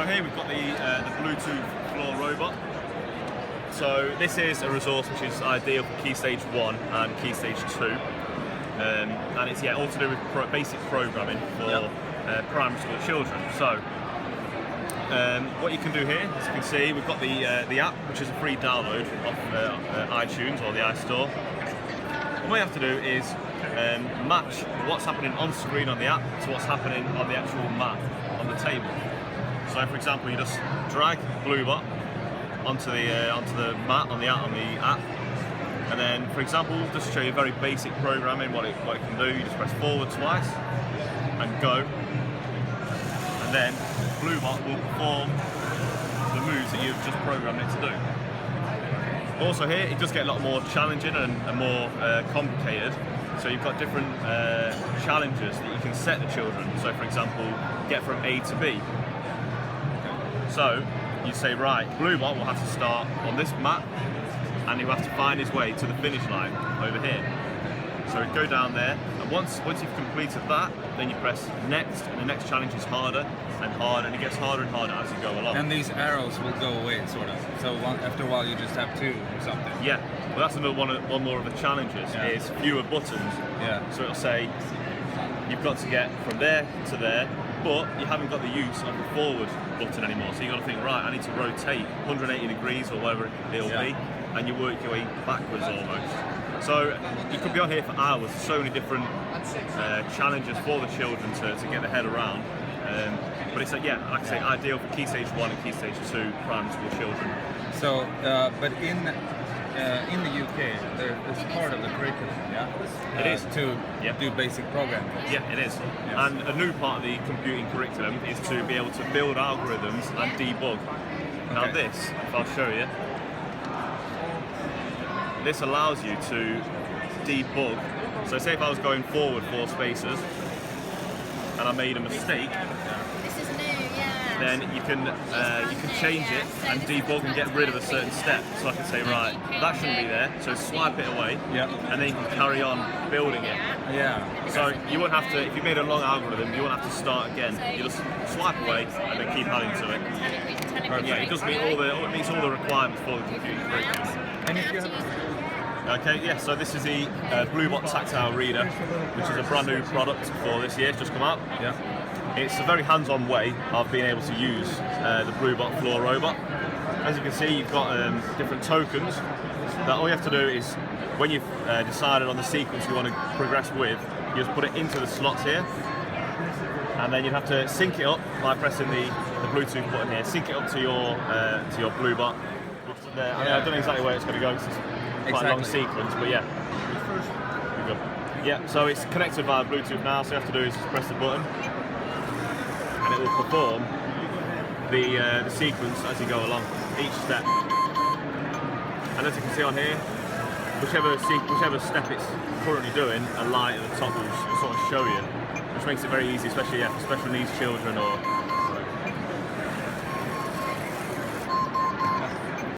here we've got the Bluetooth floor robot. So this is a resource which is ideal for Key Stage 1 and Key Stage 2. And it's all to do with basic programming for primary school children. So what you can do here, as you can see, we've got the app, which is a free download off iTunes or the iStore. And what you have to do is match what's happening on screen on the app to what's happening on the actual mat on the table. So, for example, you just drag BlueBot onto the mat on the app, and then, for example, just to show you very basic programming, what it can do. You just press forward twice and go, and then BlueBot will perform the moves that you've just programmed it to do. Also here, it does get a lot more challenging and more complicated. So you've got different challenges that you can set the children. So for example, get from A to B. So you say, right, BlueBot will have to start on this map and he'll have to find his way to the finish line over here. So go down there, and once you've completed that, then you press next, and the next challenge is harder and harder, and it gets harder and harder as you go along. And these arrows will go away, sort of. So after a while, you just have two or something. Yeah, well that's another one more of the challenges, is fewer buttons. Yeah. So it'll say, you've got to get from there to there, but you haven't got the use of the forward button anymore. So you've got to think, right, I need to rotate 180 degrees or whatever it'll be, and you work your way backwards almost. So you could be on here for hours, so many different challenges for the children to get their head around. But it's like I say, ideal for Key Stage 1 and Key Stage 2 primary school children. So, but in the UK, it's part of the curriculum, It is to do basic programming. Yeah, it is. Yes. And a new part of the computing curriculum is to be able to build algorithms and debug. Now this, if I'll show you, this allows you to debug. So say if I was going forward 4 spaces and I made a mistake, This is new, then you can change it and debug and get rid of a certain step. So I can say, right, that shouldn't be there, so swipe it away, and then you can carry on building it. So you won't have to, if you made a long algorithm, you won't have to start again. You just swipe away and then keep adding to it. Yeah, it does meet it meets all the requirements for the computing curriculum. And if you have so this is the BlueBot Tactile Reader, which is a brand new product for this year, it's just come out. It's a very hands-on way of being able to use the BlueBot floor robot. As you can see, you've got different tokens that all you have to do is, when you've decided on the sequence you want to progress with, you just put it into the slots here, and then you'd have to sync it up by pressing the Bluetooth button here, sync it up to your BlueBot. I don't know exactly where it's going to go, because it's quite a long sequence, but so it's connected via Bluetooth now, so all you have to do is just press the button and it will perform the sequence as you go along, each step. And as you can see on here, whichever step it's currently doing, a light at the top will sort of show you, which makes it very easy, especially for special needs children or